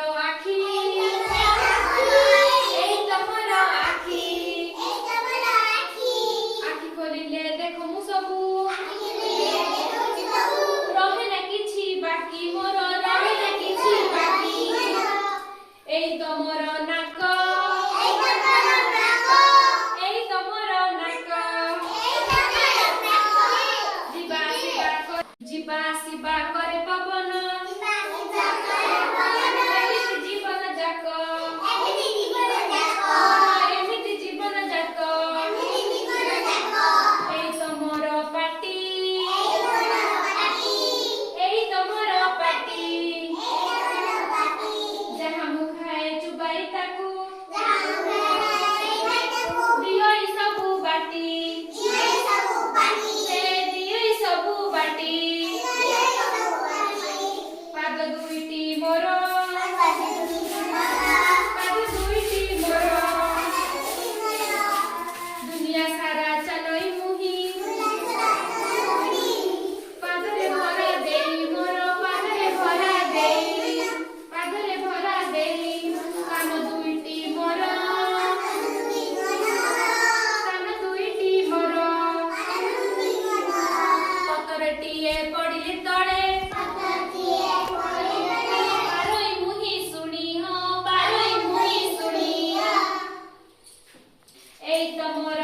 आखि आखि खोलिले देखो मु सबू रहे ना किछि बाकी मोर रहे ना किछि बाकी एई तो मोर नाक एई तो मोर नाक ଯିବା ଆସିବା करे पवन एमिति जीवन जाक एमिति जीवन जाक एई तो मोर पाटी एई तो मोर पाटी जहाँ मु खाए चुबाई ताकू दियोई सबु बाटी से दियोई सबु बाटी पाद दुईटी मोर पाद दुईटी मोर दुनिया सारा चलोई मुही पादरे भरा देई मोर पादरे भरा देई पादरे भरा देई कान दुईटी मोर कान दुईटी मोर पतरटिए पड़िले तळे पारोई मुही सुनी हो पारोई मुही सुनी एई तो मोर